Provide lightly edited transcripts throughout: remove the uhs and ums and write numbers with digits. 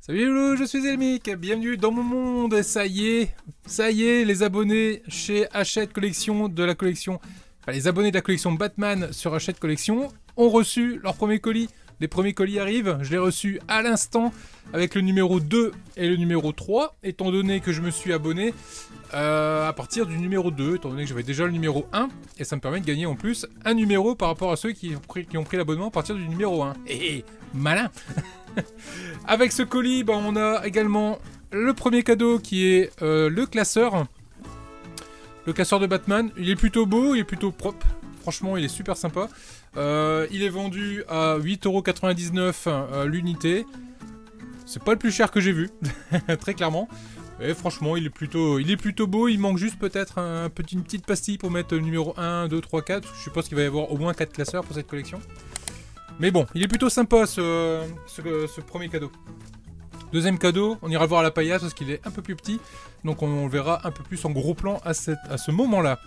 Salut Loulou, je suis Elmic, bienvenue dans mon monde, et ça y est, les abonnés chez Hachette Collection de la collection, enfin les abonnés de la collection Batman sur Hachette Collection ont reçu leur premier colis. Les premiers colis arrivent, je l'ai reçu à l'instant avec le numéro 2 et le numéro 3, étant donné que je me suis abonné à partir du numéro 2, étant donné que j'avais déjà le numéro 1, et ça me permet de gagner en plus un numéro par rapport à ceux qui ont pris l'abonnement à partir du numéro 1. Et malin. Avec ce colis, bah, on a également le premier cadeau qui est le classeur. Le classeur de Batman. Il est plutôt beau, il est plutôt propre. Franchement, il est super sympa. Il est vendu à 8,99 € l'unité. C'est pas le plus cher que j'ai vu, très clairement. Et franchement, il est plutôt beau. Il manque juste peut-être une petite pastille pour mettre le numéro 1, 2, 3, 4. Je suppose qu'il va y avoir au moins 4 classeurs pour cette collection. Mais bon, il est plutôt sympa ce premier cadeau. Deuxième cadeau, on ira le voir à la paillasse parce qu'il est un peu plus petit. Donc on le verra un peu plus en gros plan à ce moment-là.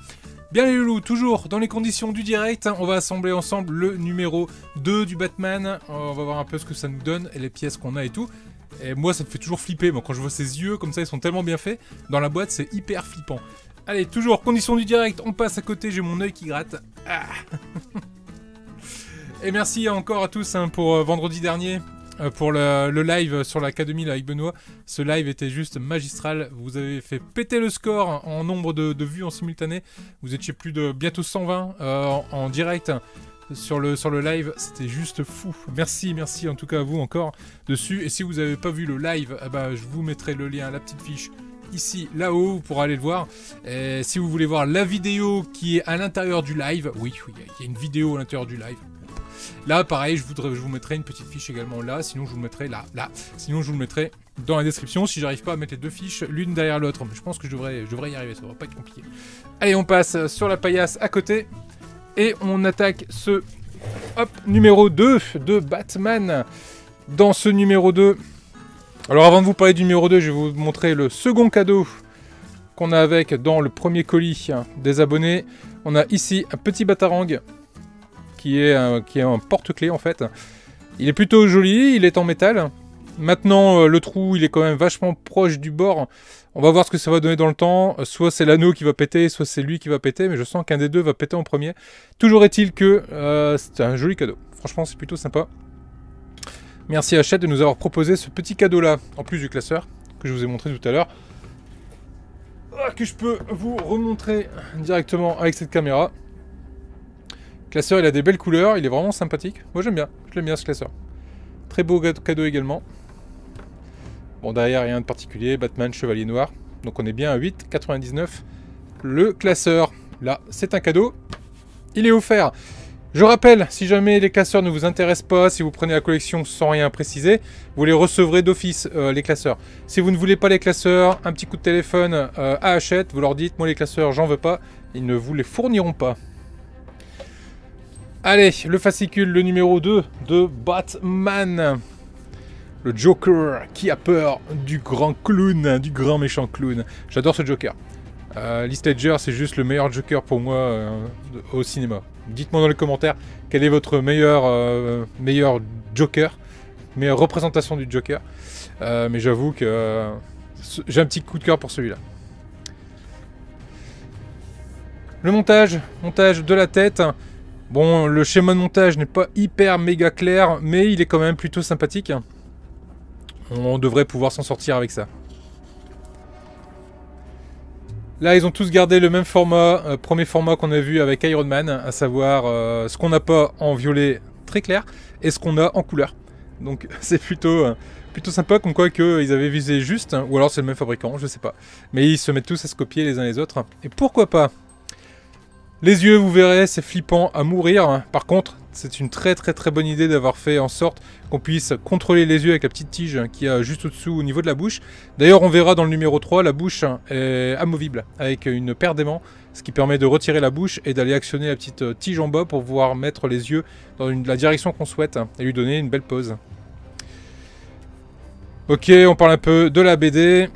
Bien les loulous, toujours dans les conditions du direct, on va assembler ensemble le numéro 2 du Batman. On va voir un peu ce que ça nous donne et les pièces qu'on a et tout. Et moi ça me fait toujours flipper, moi, quand je vois ses yeux comme ça, ils sont tellement bien faits. Dans la boîte, c'est hyper flippant. Allez, toujours conditions du direct, on passe à côté, j'ai mon œil qui gratte. Ah. Et merci encore à tous pour vendredi dernier, pour le live sur l'Académie avec Benoît. Ce live était juste magistral. Vous avez fait péter le score en nombre de vues en simultané. Vous étiez plus de bientôt 120 en direct sur le live. C'était juste fou. Merci en tout cas à vous encore dessus. Et si vous n'avez pas vu le live, je vous mettrai le lien, la petite fiche ici, là-haut, vous pourrez aller le voir. Et si vous voulez voir la vidéo qui est à l'intérieur du live, oui, il y a une vidéo à l'intérieur du live. Là, pareil, je vous mettrai une petite fiche également là, sinon je vous le mettrai là. Sinon, je vous le mettrai dans la description si j'arrive pas à mettre les deux fiches l'une derrière l'autre. Mais je pense que je devrais y arriver, ça va pas être compliqué. Allez, on passe sur la paillasse à côté et on attaque ce numéro 2 de Batman. Dans ce numéro 2, alors avant de vous parler du numéro 2, je vais vous montrer le second cadeau qu'on a avec dans le premier colis des abonnés. On a ici un petit batarang qui est un porte-clés en fait. Il est plutôt joli, il est en métal. Maintenant, le trou, il est quand même vachement proche du bord. On va voir ce que ça va donner dans le temps. Soit c'est l'anneau qui va péter, soit c'est lui qui va péter, mais je sens qu'un des deux va péter en premier. Toujours est-il que c'est un joli cadeau. Franchement, c'est plutôt sympa. Merci à Hachette de nous avoir proposé ce petit cadeau-là, en plus du classeur, que je vous ai montré tout à l'heure. Que je peux vous remontrer directement avec cette caméra. Le classeur, il a des belles couleurs, il est vraiment sympathique. Moi, j'aime bien, je l'aime bien ce classeur. Très beau cadeau également. Bon, derrière, rien de particulier. Batman, Chevalier Noir. Donc, on est bien à 8,99 € le classeur. Là, c'est un cadeau. Il est offert. Je rappelle, si jamais les classeurs ne vous intéressent pas, si vous prenez la collection sans rien préciser, vous les recevrez d'office, les classeurs. Si vous ne voulez pas les classeurs, un petit coup de téléphone à Hachette, vous leur dites, moi les classeurs, j'en veux pas. Ils ne vous les fourniront pas. Allez, le fascicule, le numéro 2 de Batman. Le Joker qui a peur du grand clown, du grand méchant clown. J'adore ce Joker. Heath Ledger, c'est juste le meilleur Joker pour moi au cinéma. Dites-moi dans les commentaires quel est votre meilleur Joker, meilleure représentation du Joker. Mais j'avoue que j'ai un petit coup de cœur pour celui-là. Le montage de la tête. Bon, le schéma de montage n'est pas hyper méga clair, mais il est quand même plutôt sympathique. On devrait pouvoir s'en sortir avec ça. Là, ils ont tous gardé le même format, premier format qu'on a vu avec Iron Man, à savoir ce qu'on n'a pas en violet très clair et ce qu'on a en couleur. Donc c'est plutôt sympa, comme quoi qu'ils avaient visé juste, ou alors c'est le même fabricant, je sais pas. Mais ils se mettent tous à se copier les uns les autres, et pourquoi pas. Les yeux, vous verrez, c'est flippant à mourir. Par contre, c'est une très bonne idée d'avoir fait en sorte qu'on puisse contrôler les yeux avec la petite tige qui est juste au-dessous au niveau de la bouche. D'ailleurs, on verra dans le numéro 3, la bouche est amovible avec une paire d'aimants, ce qui permet de retirer la bouche et d'aller actionner la petite tige en bas pour pouvoir mettre les yeux dans la direction qu'on souhaite et lui donner une belle pose. Ok, on parle un peu de la BD.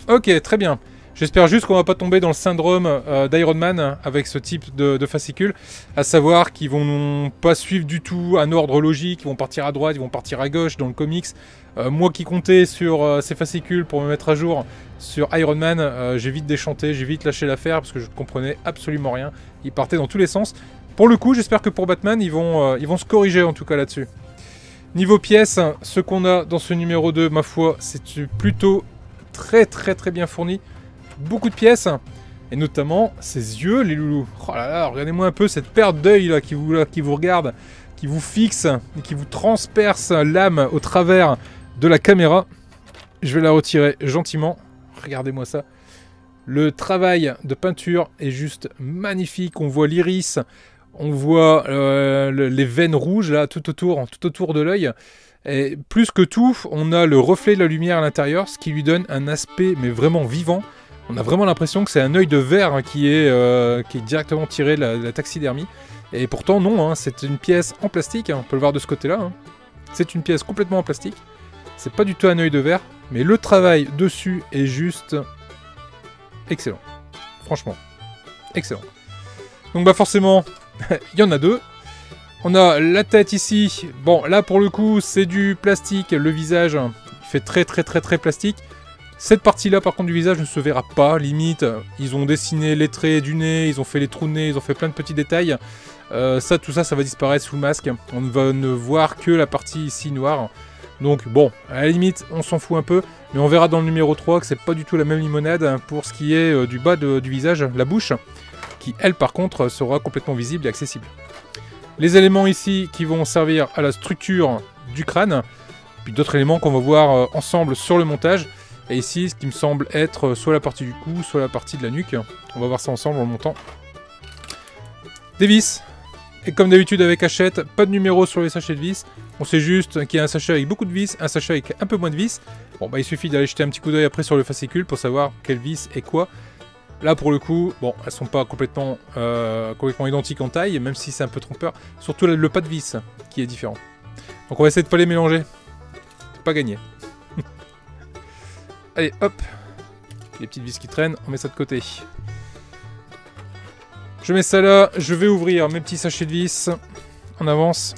Ok, très bien. J'espère juste qu'on va pas tomber dans le syndrome d'Iron Man avec ce type de fascicule, à savoir qu'ils vont pas suivre du tout un ordre logique, ils vont partir à droite, ils vont partir à gauche dans le comics. Moi qui comptais sur ces fascicules pour me mettre à jour sur Iron Man, j'ai vite déchanté, j'ai vite lâché l'affaire parce que je comprenais absolument rien. Ils partaient dans tous les sens. Pour le coup, j'espère que pour Batman, ils vont se corriger en tout cas là-dessus. Niveau pièces, ce qu'on a dans ce numéro 2, ma foi, c'est plutôt très bien fourni. Beaucoup de pièces, et notamment ses yeux, les loulous. Oh là là, regardez-moi un peu cette paire d'œils là qui vous regarde, qui vous fixe et qui vous transperce l'âme au travers de la caméra. Je vais la retirer gentiment. Regardez-moi ça. Le travail de peinture est juste magnifique. On voit l'iris, on voit les veines rouges là tout autour de l'œil. Et plus que tout, on a le reflet de la lumière à l'intérieur, ce qui lui donne un aspect mais vraiment vivant. On a vraiment l'impression que c'est un œil de verre hein, qui est directement tiré de la taxidermie. Et pourtant non, hein, c'est une pièce en plastique, hein, on peut le voir de ce côté-là. Hein. C'est une pièce complètement en plastique. C'est pas du tout un œil de verre, mais le travail dessus est juste excellent. Franchement, excellent. Donc bah forcément, il y en a deux. On a la tête ici. Bon, là pour le coup, c'est du plastique. Le visage, il fait très plastique. Cette partie-là, par contre, du visage ne se verra pas. Limite, ils ont dessiné les traits du nez, ils ont fait les trous de nez, ils ont fait plein de petits détails. Tout ça, ça va disparaître sous le masque. On ne va ne voir que la partie ici noire. Donc bon, à la limite, on s'en fout un peu. Mais on verra dans le numéro 3 que c'est pas du tout la même limonade pour ce qui est du bas du visage, la bouche, qui, elle, par contre, sera complètement visible et accessible. Les éléments ici qui vont servir à la structure du crâne. Puis d'autres éléments qu'on va voir ensemble sur le montage. Et ici, ce qui me semble être soit la partie du cou, soit la partie de la nuque. On va voir ça ensemble en montant. Des vis. Et comme d'habitude avec Hachette, pas de numéro sur les sachets de vis. On sait juste qu'il y a un sachet avec beaucoup de vis, un sachet avec un peu moins de vis. Bon, bah il suffit d'aller jeter un petit coup d'œil après sur le fascicule pour savoir quelle vis est quoi. Là, pour le coup, bon, elles sont pas complètement identiques en taille, même si c'est un peu trompeur. Surtout le pas de vis qui est différent. Donc on va essayer de pas les mélanger. C'est pas gagné. Allez, hop. Les petites vis qui traînent, on met ça de côté. Je mets ça là, je vais ouvrir mes petits sachets de vis. On avance.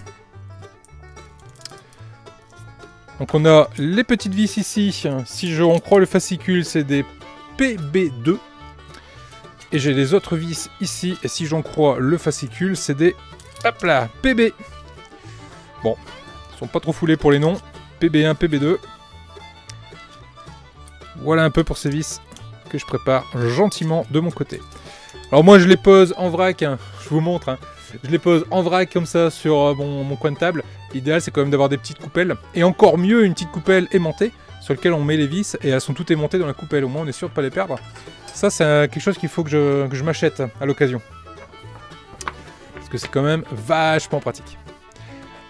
Donc on a les petites vis ici. Si on croit le fascicule, c'est des PB2. Et j'ai les autres vis ici. Et si j'en crois le fascicule, c'est des... Hop là, PB. Bon, ils sont pas trop foulés pour les noms. PB1, PB2. Voilà un peu pour ces vis que je prépare gentiment de mon côté. Alors moi je les pose en vrac, hein, je vous montre, hein. Je les pose en vrac comme ça sur mon coin de table. L'idéal c'est quand même d'avoir des petites coupelles, et encore mieux une petite coupelle aimantée sur laquelle on met les vis et elles sont toutes aimantées dans la coupelle, au moins on est sûr de ne pas les perdre. Ça c'est quelque chose qu'il faut que je m'achète à l'occasion. Parce que c'est quand même vachement pratique.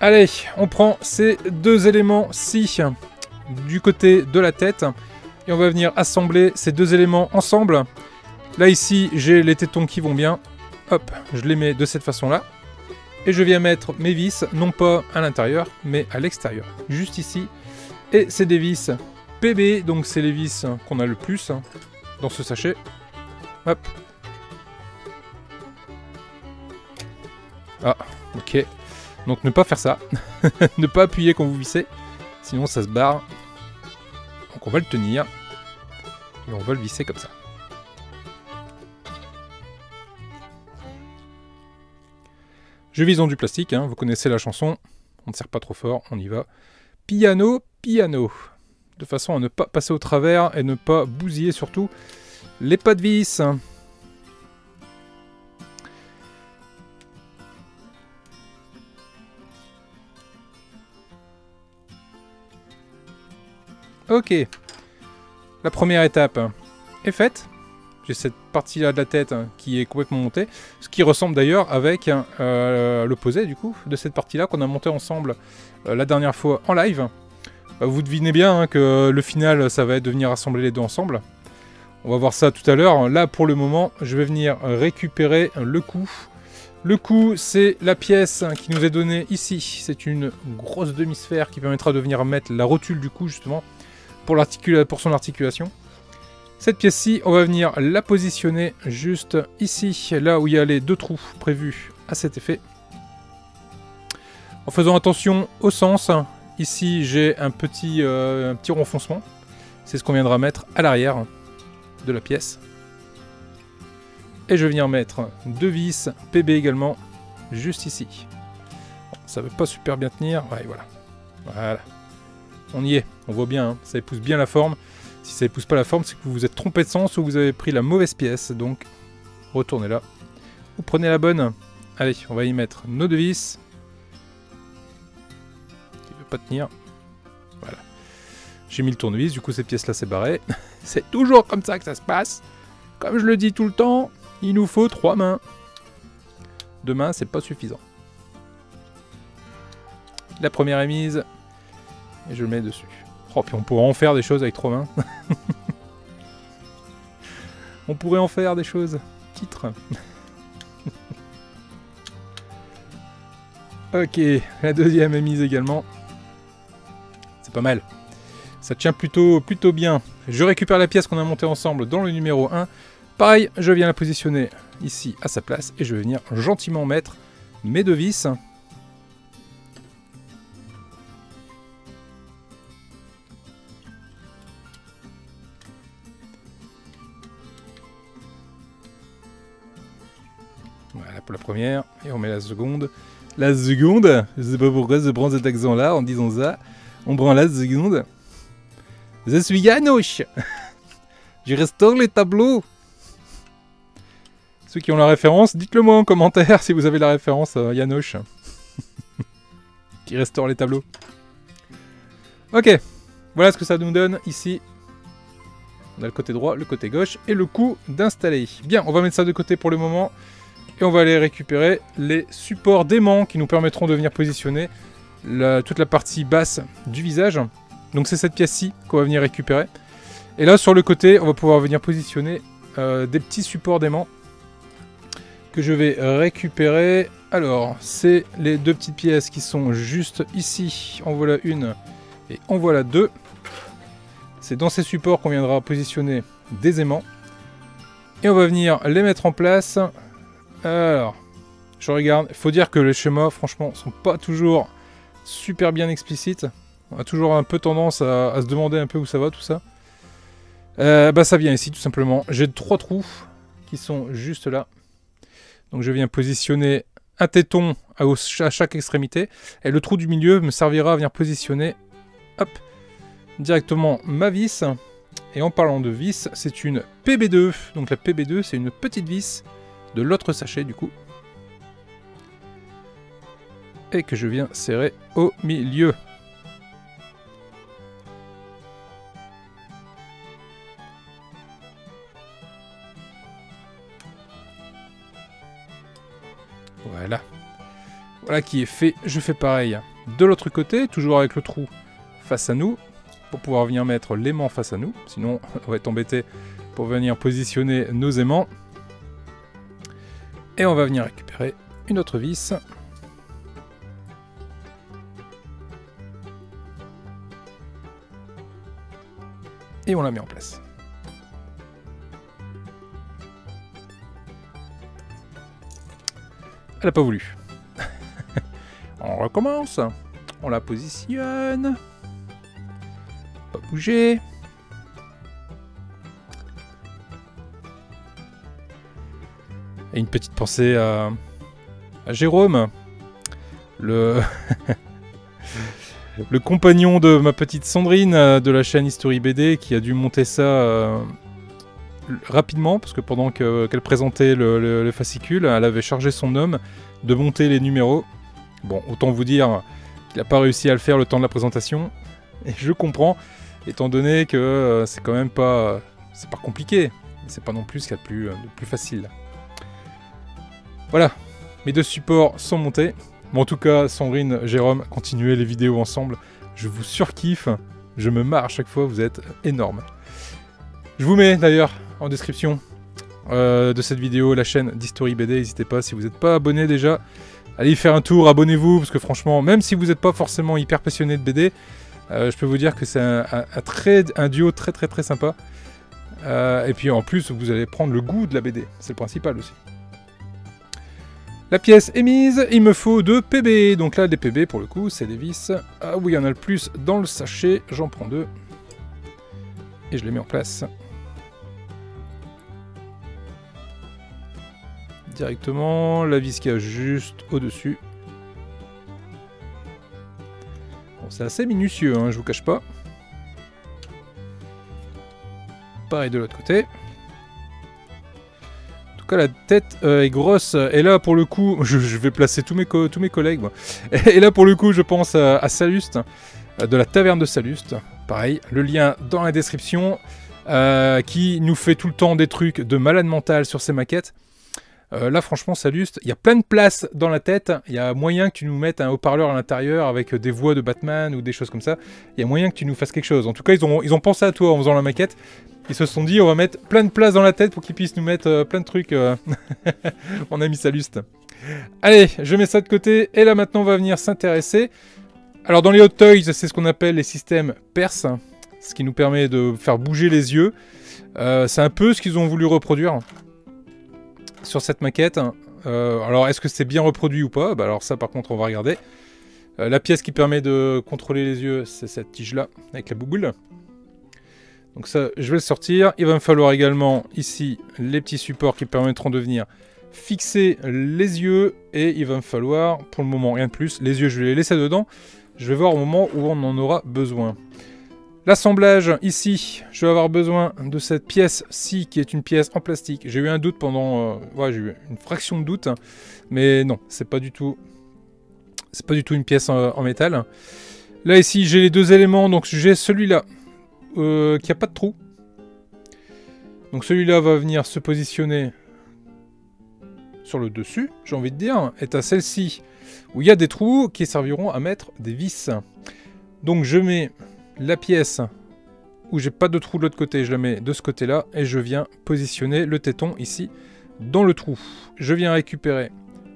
Allez, on prend ces deux éléments-ci du côté de la tête. Et on va venir assembler ces deux éléments ensemble. Là, ici, j'ai les tétons qui vont bien. Hop, je les mets de cette façon-là. Et je viens mettre mes vis, non pas à l'intérieur, mais à l'extérieur. Juste ici. Et c'est des vis PB, donc c'est les vis qu'on a le plus dans ce sachet. Hop. Ah, ok. Donc ne pas faire ça. Ne pas appuyer quand vous vissez. Sinon, ça se barre. Donc on va le tenir. Et on va le visser comme ça. Je vise dans du plastique, hein, vous connaissez la chanson. On ne serre pas trop fort, on y va. Piano, piano. De façon à ne pas passer au travers et ne pas bousiller surtout les pas de vis. Ok. La première étape est faite. J'ai cette partie-là de la tête qui est complètement montée. Ce qui ressemble d'ailleurs avec l'opposé du coup de cette partie-là qu'on a monté ensemble la dernière fois en live. Vous devinez bien que le final, ça va être de venir assembler les deux ensemble. On va voir ça tout à l'heure. Là, pour le moment, je vais venir récupérer le cou. Le cou, c'est la pièce qui nous est donnée ici. C'est une grosse demi-sphère qui permettra de venir mettre la rotule du cou, justement, pour son articulation. Cette pièce-ci, on va venir la positionner juste ici, là où il y a les 2 trous prévus à cet effet. En faisant attention au sens, ici j'ai un petit renfoncement. C'est ce qu'on viendra mettre à l'arrière de la pièce. Et je vais venir mettre 2 vis PB également, juste ici. Bon, ça ne veut pas super bien tenir, ouais, voilà. Voilà. On y est, on voit bien, hein. Ça épouse bien la forme. Si ça épouse pas la forme, c'est que vous vous êtes trompé de sens ou vous avez pris la mauvaise pièce. Donc, retournez là. Vous prenez la bonne. Allez, on va y mettre nos 2 vis. Qui ne veut pas tenir. Voilà. J'ai mis le tournevis, du coup cette pièce-là s'est barrée. C'est toujours comme ça que ça se passe. Comme je le dis tout le temps, il nous faut 3 mains. 2 mains, c'est pas suffisant. La première est mise. Et je le mets dessus. Oh, puis on pourrait en faire des choses avec 3 mains. On pourrait en faire des choses. Titre. Ok, la deuxième est mise également. C'est pas mal. Ça tient plutôt bien. Je récupère la pièce qu'on a montée ensemble dans le numéro 1. Pareil, je viens la positionner ici à sa place. Et je vais venir gentiment mettre mes 2 vis. Voilà pour la première. Et on met la seconde. La seconde, je sais pas pourquoi je prends cet accent-là en disant ça. On prend la seconde. Je suis Janosch. Je restaure les tableaux. Ceux qui ont la référence, dites-le moi en commentaire si vous avez la référence Janosch. Qui restaure les tableaux. Ok, voilà ce que ça nous donne ici. On a le côté droit, le côté gauche et le coup d'installer. Bien, on va mettre ça de côté pour le moment. Et on va aller récupérer les supports d'aimants qui nous permettront de venir positionner toute la partie basse du visage. Donc c'est cette pièce-ci qu'on va venir récupérer. Et là sur le côté, on va pouvoir venir positionner des petits supports d'aimants que je vais récupérer. Alors, c'est les 2 petites pièces qui sont juste ici. En voilà une et en voilà 2. C'est dans ces supports qu'on viendra positionner des aimants. Et on va venir les mettre en place. Alors, je regarde. Il faut dire que les schémas, franchement, sont pas toujours super bien explicites. On a toujours un peu tendance à se demander un peu où ça va, tout ça. Bah, ça vient ici, tout simplement. J'ai 3 trous qui sont juste là. Donc, je viens positionner un téton à chaque extrémité. Et le trou du milieu me servira à venir positionner, hop, directement ma vis. Et en parlant de vis, c'est une PB2. Donc, la PB2, c'est une petite vis de l'autre sachet du coup et que je viens serrer au milieu. Voilà. Voilà qui est fait. Je fais pareil de l'autre côté, toujours avec le trou face à nous pour pouvoir venir mettre l'aimant face à nous, sinon on va être embêté pour venir positionner nos aimants. Et on va venir récupérer une autre vis. Et on la met en place. Elle n'a pas voulu. On recommence. On la positionne. Pas bouger. Et une petite pensée à Jérôme, le compagnon de ma petite Sandrine de la chaîne History BD, qui a dû monter ça rapidement, parce que pendant qu'elle présentait le fascicule, elle avait chargé son homme de monter les numéros. Bon, autant vous dire qu'il n'a pas réussi à le faire le temps de la présentation, et je comprends, étant donné que c'est quand même pas... c'est pas compliqué, mais c'est pas non plus ce qu'il y a de plus facile. Voilà, mes 2 supports sont montés. Bon, en tout cas, Sandrine, Jérôme, continuez les vidéos ensemble. Je vous surkiffe. Je me marre à chaque fois, vous êtes énormes. Je vous mets d'ailleurs en description de cette vidéo la chaîne d'History BD. N'hésitez pas, si vous n'êtes pas abonné déjà, allez y faire un tour, abonnez-vous. Parce que franchement, même si vous n'êtes pas forcément hyper passionné de BD, je peux vous dire que c'est un duo très sympa. Et puis en plus, vous allez prendre le goût de la BD. C'est le principal aussi. La pièce est mise, il me faut 2 PB. Donc là, des PB pour le coup, c'est des vis. Ah oui, il y en a le plus dans le sachet. J'en prends 2. Et je les mets en place. Directement, la vis qui a juste au-dessus. Bon, c'est assez minutieux, hein, je vous cache pas. Pareil de l'autre côté. En tout cas, la tête est grosse. Et là, pour le coup, je vais placer tous mes collègues. Moi. Et là, pour le coup, je pense à Saluste, de la taverne de Saluste. Pareil, le lien dans la description, qui nous fait tout le temps des trucs de malade mental sur ses maquettes. Là, franchement, Saluste, il y a plein de place dans la tête. Il y a moyen que tu nous mettes un haut-parleur à l'intérieur avec des voix de Batman ou des choses comme ça. Il y a moyen que tu nous fasses quelque chose. En tout cas, ils ont pensé à toi en faisant la maquette. Ils se sont dit, on va mettre plein de place dans la tête pour qu'ils puissent nous mettre plein de trucs. On a mis Saluste. Allez, je mets ça de côté. Et là, maintenant, on va venir s'intéresser. Alors, dans les Hot Toys, c'est ce qu'on appelle les systèmes perse. Ce qui nous permet de faire bouger les yeux. C'est un peu ce qu'ils ont voulu reproduire sur cette maquette. Alors, est-ce que c'est bien reproduit ou pas? Bah, alors ça, par contre, on va regarder. La pièce qui permet de contrôler les yeux, c'est cette tige-là, avec la bouboule. Donc ça, je vais le sortir. Il va me falloir également, ici, les petits supports qui permettront de venir fixer les yeux. Et il va me falloir, pour le moment, rien de plus. Les yeux, je vais les laisser dedans. Je vais voir au moment où on en aura besoin. L'assemblage, ici, je vais avoir besoin de cette pièce-ci, qui est une pièce en plastique. J'ai eu un doute pendant... ouais, j'ai eu une fraction de doute. Mais non, c'est pas du tout... C'est pas du tout une pièce en métal. Là, ici, j'ai les 2 éléments. Donc, j'ai celui-là, qui n'a pas de trou. Donc, celui-là va venir se positionner sur le dessus, j'ai envie de dire. Et à celle-ci, où il y a des trous qui serviront à mettre des vis. Donc, je mets... la pièce où j'ai pas de trou de l'autre côté, je la mets de ce côté-là et je viens positionner le téton ici dans le trou. Je viens récupérer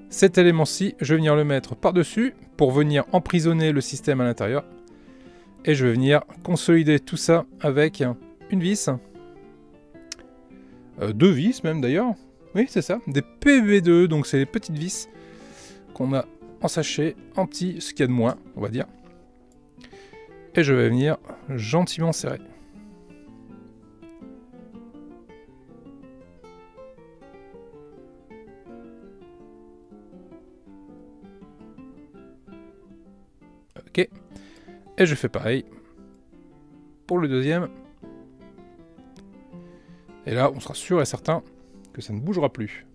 cet élément-ci, je vais venir le mettre par-dessus pour venir emprisonner le système à l'intérieur. Et je vais venir consolider tout ça avec une vis. 2 vis même d'ailleurs. Oui, c'est ça. Des PV2, donc c'est les petites vis qu'on a en sachet, en petit, ce qu'il y a de moins, on va dire. Et je vais venir gentiment serrer. Ok. Et je fais pareil pour le deuxième. Et là, on sera sûr et certain que ça ne bougera plus.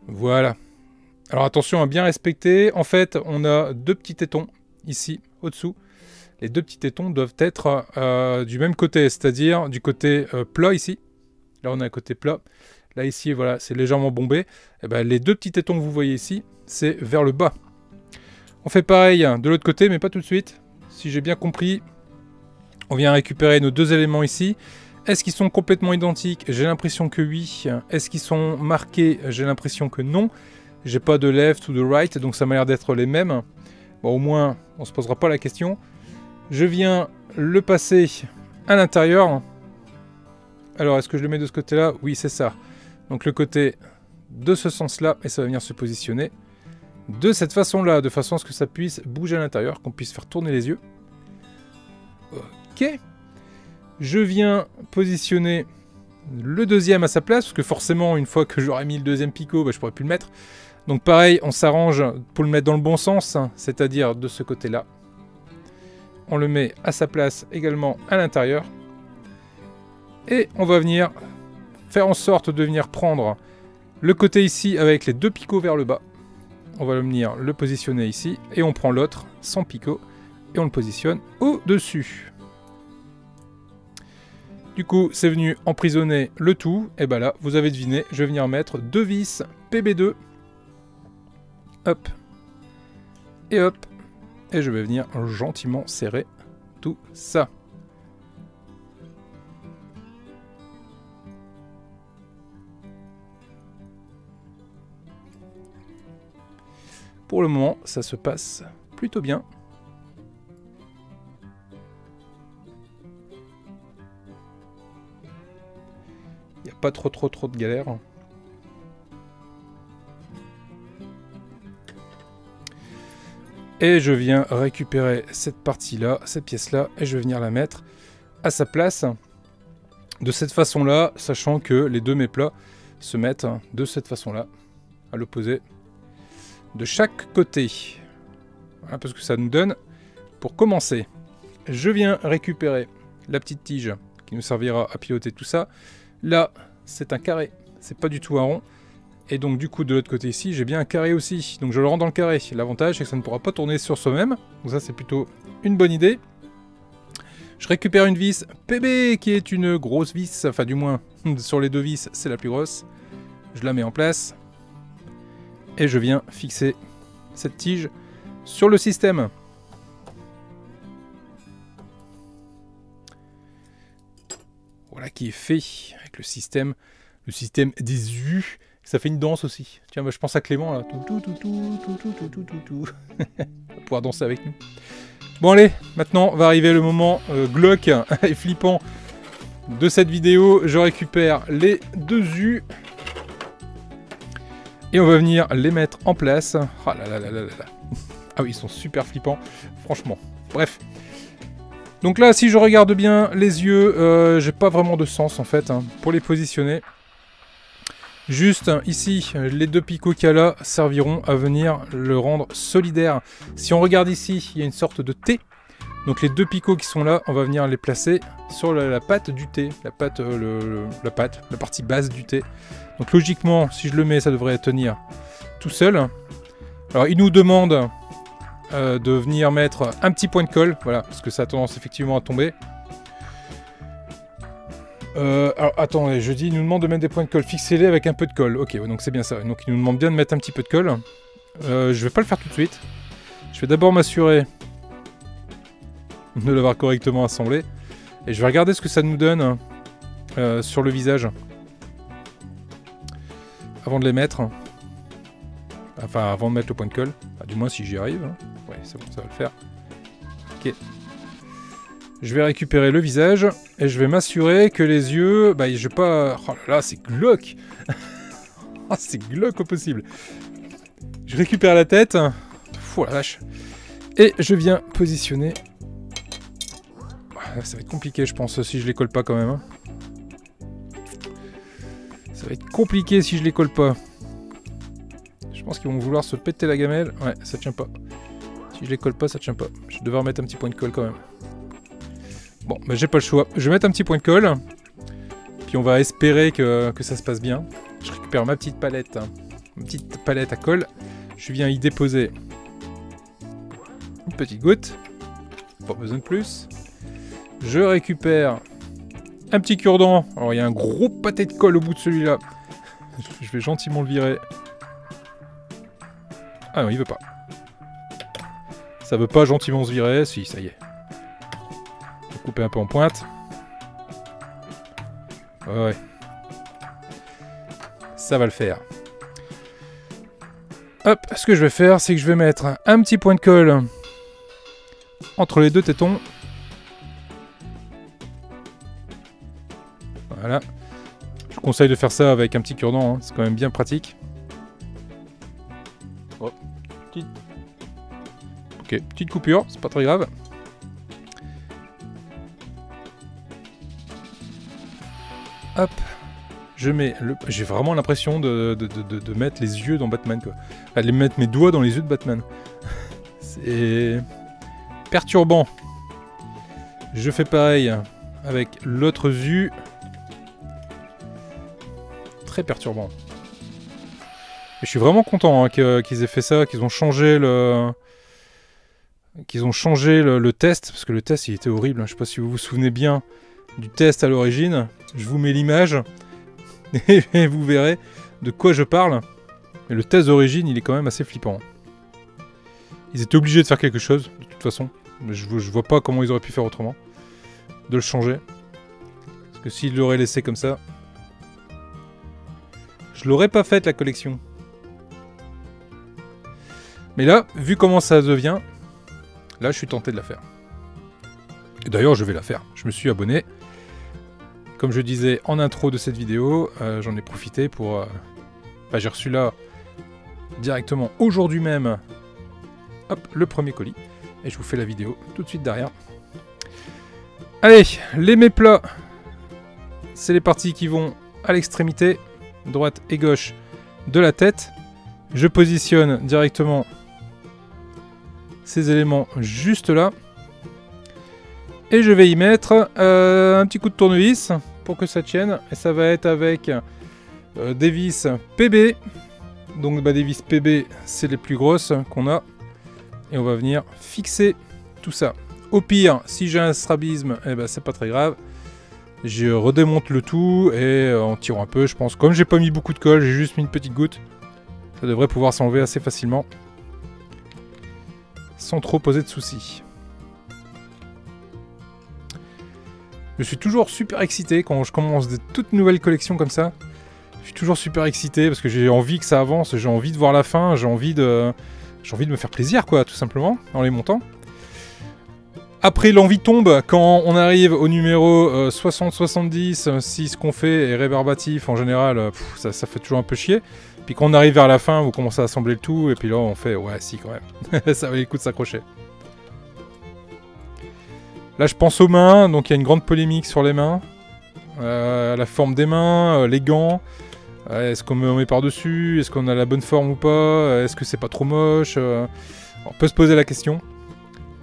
Voilà. Alors attention à bien respecter, en fait on a 2 petits tétons ici au-dessous. Les 2 petits tétons doivent être du même côté, c'est-à-dire du côté plat ici. Là on a un côté plat, là ici voilà c'est légèrement bombé. Et ben, les 2 petits tétons que vous voyez ici, c'est vers le bas. On fait pareil de l'autre côté mais pas tout de suite. Si j'ai bien compris, on vient récupérer nos 2 éléments ici. Est-ce qu'ils sont complètement identiques? J'ai l'impression que oui. Est-ce qu'ils sont marqués? J'ai l'impression que non. J'ai pas de left ou de right, donc ça m'a l'air d'être les mêmes. Bon, au moins, on se posera pas la question. Je viens le passer à l'intérieur. Alors, est-ce que je le mets de ce côté-là? Oui, c'est ça. Donc le côté de ce sens-là, et ça va venir se positionner de cette façon-là, de façon à ce que ça puisse bouger à l'intérieur, qu'on puisse faire tourner les yeux. Ok. Je viens positionner le deuxième à sa place, parce que forcément, une fois que j'aurai mis le deuxième picot, bah, je pourrai plus le mettre. Donc pareil, on s'arrange pour le mettre dans le bon sens, c'est-à-dire de ce côté-là. On le met à sa place également à l'intérieur. Et on va venir faire en sorte de venir prendre le côté ici avec les 2 picots vers le bas. On va venir le positionner ici. Et on prend l'autre sans picot. Et on le positionne au-dessus. Du coup, c'est venu emprisonner le tout. Et ben là, vous avez deviné, je vais venir mettre 2 vis PB2. Hop. Et hop. Et je vais venir gentiment serrer tout ça. Pour le moment, ça se passe plutôt bien. pas trop de galère. Et je viens récupérer cette partie-là, cette pièce-là, et je vais venir la mettre à sa place. De cette façon-là, sachant que les deux méplats se mettent de cette façon-là, à l'opposé, de chaque côté. Voilà, parce que ça nous donne, pour commencer, je viens récupérer la petite tige qui nous servira à piloter tout ça. Là, c'est un carré, c'est pas du tout un rond. Et donc du coup de l'autre côté ici, j'ai bien un carré aussi. Donc je le rends dans le carré. L'avantage c'est que ça ne pourra pas tourner sur soi-même. Donc ça c'est plutôt une bonne idée. Je récupère une vis PB qui est une grosse vis. Enfin du moins sur les deux vis c'est la plus grosse. Je la mets en place. Et je viens fixer cette tige sur le système. Voilà qui est fait avec le système des U. Ça fait une danse aussi. Tiens, bah, je pense à Clément là. Tout. Il va pouvoir danser avec nous. Bon allez, maintenant va arriver le moment glauque et flippant de cette vidéo. Je récupère les deux U. Et on va venir les mettre en place. Ah là là là là là. Ah oui, ils sont super flippants. Franchement. Bref. Donc là, si je regarde bien les yeux, j'ai pas vraiment de sens en fait pour les positionner. Juste ici, les deux picots qu'il y a là serviront à venir le rendre solidaire. Si on regarde ici, il y a une sorte de T. Donc les deux picots qui sont là, on va venir les placer sur la patte du T. La partie basse du T. Donc logiquement, si je le mets, ça devrait tenir tout seul. Alors il nous demande de venir mettre un petit point de colle. Voilà, parce que ça a tendance effectivement à tomber. Alors attendez, je dis, il nous demande de mettre des points de colle, fixez-les avec un peu de colle. Ok, donc c'est bien ça. Donc il nous demande bien de mettre un petit peu de colle. Je vais pas le faire tout de suite. Je vais d'abord m'assurer de l'avoir correctement assemblé. Et je vais regarder ce que ça nous donne sur le visage. Avant de les mettre. Enfin, avant de mettre le point de colle. Ah, du moins si j'y arrive. Ouais, c'est bon, ça va le faire. Ok. Je vais récupérer le visage et je vais m'assurer que les yeux, bah je vais pas... Oh là là, c'est glauque. Oh, c'est glauque au possible. Je récupère la tête. Oh la vache. Et je viens positionner. Ça va être compliqué, je pense, si je les colle pas quand même. Ça va être compliqué si je les colle pas. Je pense qu'ils vont vouloir se péter la gamelle. Ouais, ça tient pas. Si je les colle pas, ça tient pas. Je vais devoir mettre un petit point de colle quand même. Bon, bah j'ai pas le choix. Je vais mettre un petit point de colle. Puis on va espérer que ça se passe bien. Je récupère ma petite palette. Ma petite palette à colle. Je viens y déposer une petite goutte. Pas besoin de plus. Je récupère un petit cure-dent. Alors il y a un gros pâté de colle au bout de celui-là. Je vais gentiment le virer. Ah non, il veut pas. Ça veut pas gentiment se virer. Si, ça y est. Couper un peu en pointe. Ouais. Ça va le faire. Hop, ce que je vais faire, c'est que je vais mettre un petit point de colle entre les deux tétons. Voilà. Je vous conseille de faire ça avec un petit cure-dent, hein. C'est quand même bien pratique. Oh, ok, petite coupure, c'est pas très grave. Hop, je mets le... J'ai vraiment l'impression de mettre les yeux dans Batman, quoi. Enfin, de mettre mes doigts dans les yeux de Batman. C'est perturbant. Je fais pareil avec l'autre yeux. Très perturbant. Et je suis vraiment content hein, qu'ils aient fait ça, qu'ils ont changé le... le test, parce que le test il était horrible. Hein. Je sais pas si vous vous souvenez bien du test à l'origine. Je vous mets l'image et vous verrez de quoi je parle. Mais le test d'origine, il est quand même assez flippant. Ils étaient obligés de faire quelque chose, de toute façon. Mais je vois pas comment ils auraient pu faire autrement. De le changer. Parce que s'ils l'auraient laissé comme ça, je l'aurais pas faite la collection. Mais là, vu comment ça devient, là je suis tenté de la faire. Et d'ailleurs, je vais la faire. Je me suis abonné. comme je disais en intro de cette vidéo, j'en ai profité pour... j'ai reçu là, directement, aujourd'hui même, hop, le premier colis. Et je vous fais la vidéo tout de suite derrière. Allez, les mets plats, c'est les parties qui vont à l'extrémité, droite et gauche de la tête. Je positionne directement ces éléments juste là. Et je vais y mettre un petit coup de tournevis pour que ça tienne. Et ça va être avec des vis PB. Donc des vis PB, c'est les plus grosses qu'on a. Et on va venir fixer tout ça. Au pire, si j'ai un strabisme, eh ben, c'est pas très grave. Je redémonte le tout et en tirant un peu, je pense. Comme j'ai pas mis beaucoup de colle, j'ai juste mis une petite goutte. Ça devrait pouvoir s'enlever assez facilement. Sans trop poser de soucis. Je suis toujours super excité quand je commence de toutes nouvelles collections comme ça. Je suis toujours super excité parce que j'ai envie que ça avance, j'ai envie de voir la fin, j'ai envie de me faire plaisir, quoi, tout simplement, en les montant. Après, l'envie tombe quand on arrive au numéro 60-70, si ce qu'on fait est rébarbatif, en général, ça fait toujours un peu chier. Puis quand on arrive vers la fin, vous commencez à assembler le tout, et puis là, on fait, ouais, si, quand même. Ça valait le coup de s'accrocher. Là, je pense aux mains, donc il y a une grande polémique sur les mains. La forme des mains, les gants. Est-ce qu'on met par-dessus? Est-ce qu'on a la bonne forme ou pas? Est-ce que c'est pas trop moche? On peut se poser la question.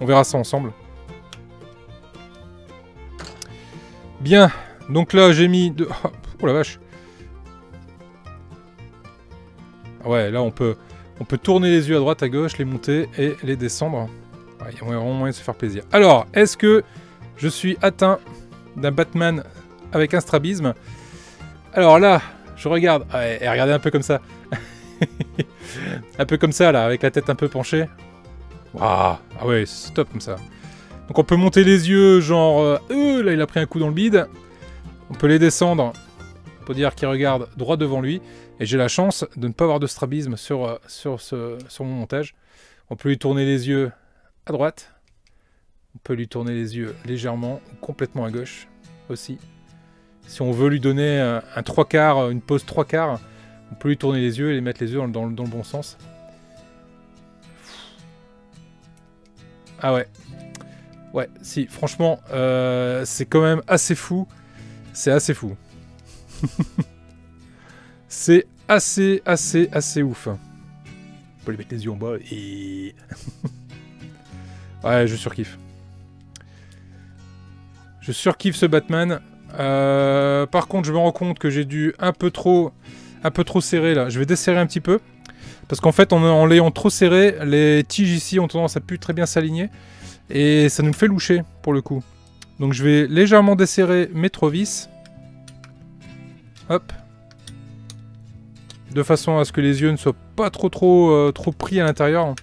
On verra ça ensemble. Bien, donc là j'ai mis... Oh la vache. Ouais, là on peut tourner les yeux à droite, à gauche, les monter et les descendre. Il y a vraiment moyen de se faire plaisir. Alors, est-ce que je suis atteint d'un Batman avec un strabisme? Alors là, je regarde. Et regardez un peu comme ça. Un peu comme ça, là, avec la tête un peu penchée. Waouh. Ah ouais, c'est top comme ça. Donc on peut monter les yeux, genre... là, il a pris un coup dans le bide. On peut les descendre pour dire qu'il regarde droit devant lui. Et j'ai la chance de ne pas avoir de strabisme sur mon montage. On peut lui tourner les yeux à droite. On peut lui tourner les yeux légèrement, complètement à gauche aussi. Si on veut lui donner un 3/4, une pose 3/4, on peut lui tourner les yeux et les mettre les yeux dans le bon sens. Ah ouais. Ouais, si, franchement, c'est quand même assez fou. C'est assez fou. C'est assez ouf. On peut lui mettre les yeux en bas et... Ouais, je surkiffe. Je surkiffe ce Batman. Par contre, je me rends compte que j'ai dû un peu trop serrer là. Je vais desserrer un petit peu. Parce qu'en fait, en l'ayant trop serré, les tiges ici ont tendance à plus très bien s'aligner. Et ça nous fait loucher, pour le coup. Donc je vais légèrement desserrer mes 3 vis. Hop. De façon à ce que les yeux ne soient pas trop pris à l'intérieur.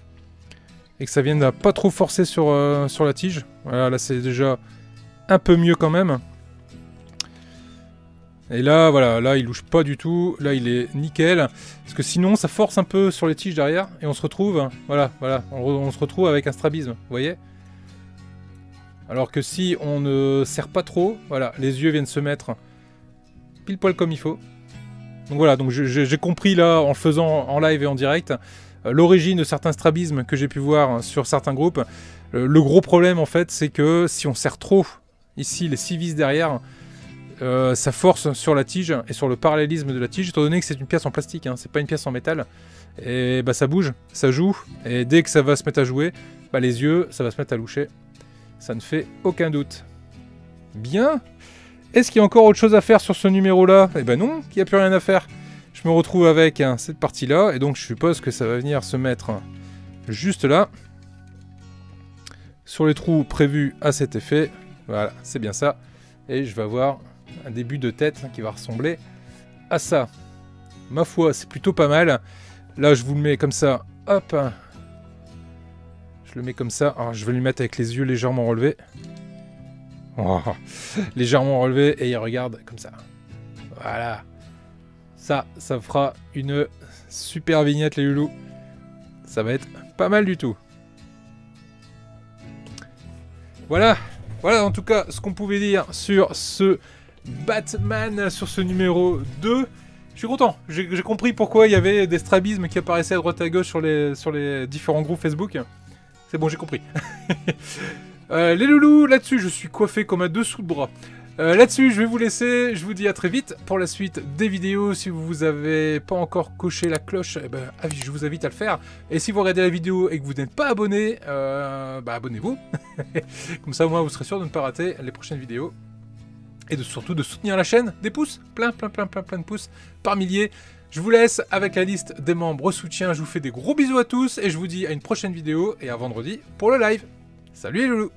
Et que ça vienne à pas trop forcer sur la tige. Voilà, là c'est déjà un peu mieux quand même. Et là, voilà, là il louche pas du tout. Là il est nickel. Parce que sinon ça force un peu sur les tiges derrière. Et on se retrouve, voilà, on se retrouve avec un strabisme, vous voyez? Alors que si on ne serre pas trop, voilà, les yeux viennent se mettre pile poil comme il faut. Donc voilà, donc j'ai compris là, en le faisant en live et en direct, l'origine de certains strabismes que j'ai pu voir sur certains groupes. Le gros problème en fait, c'est que si on serre trop, ici les 6 vis derrière, ça force sur la tige et sur le parallélisme de la tige, étant donné que c'est une pièce en plastique, hein, c'est pas une pièce en métal. Et bah ça bouge, ça joue, et dès que ça va se mettre à jouer, bah les yeux, ça va se mettre à loucher. Ça ne fait aucun doute. Bien. Est-ce qu'il y a encore autre chose à faire sur ce numéro-là? Eh ben non, il n'y a plus rien à faire. Je me retrouve avec cette partie-là, et donc je suppose que ça va venir se mettre juste là. Sur les trous prévus à cet effet. Voilà, c'est bien ça. Et je vais avoir un début de tête qui va ressembler à ça. Ma foi, c'est plutôt pas mal. Là, je vous le mets comme ça. Hop. Je le mets comme ça. Alors, je vais le mettre avec les yeux légèrement relevés. Oh, légèrement relevés. Et il regarde comme ça. Voilà. Ça fera une super vignette, les loulous. Ça va être pas mal du tout. Voilà. Voilà, en tout cas, ce qu'on pouvait dire sur ce Batman sur ce numéro 2. Je suis content, j'ai compris pourquoi il y avait des strabismes qui apparaissaient à droite à gauche sur les différents groupes Facebook. C'est bon, j'ai compris. Les loulous, là-dessus, je suis coiffé comme un dessous de bras. Là-dessus, je vais vous laisser. Je vous dis à très vite pour la suite des vidéos. Si vous n'avez pas encore coché la cloche, eh ben, je vous invite à le faire. Et si vous regardez la vidéo et que vous n'êtes pas abonné, abonnez-vous. Comme ça, au moins, vous serez sûr de ne pas rater les prochaines vidéos. Et surtout de soutenir la chaîne. Des pouces, plein de pouces par milliers. Je vous laisse avec la liste des membres soutien. Je vous fais des gros bisous à tous et je vous dis à une prochaine vidéo et à vendredi pour le live. Salut les loulous!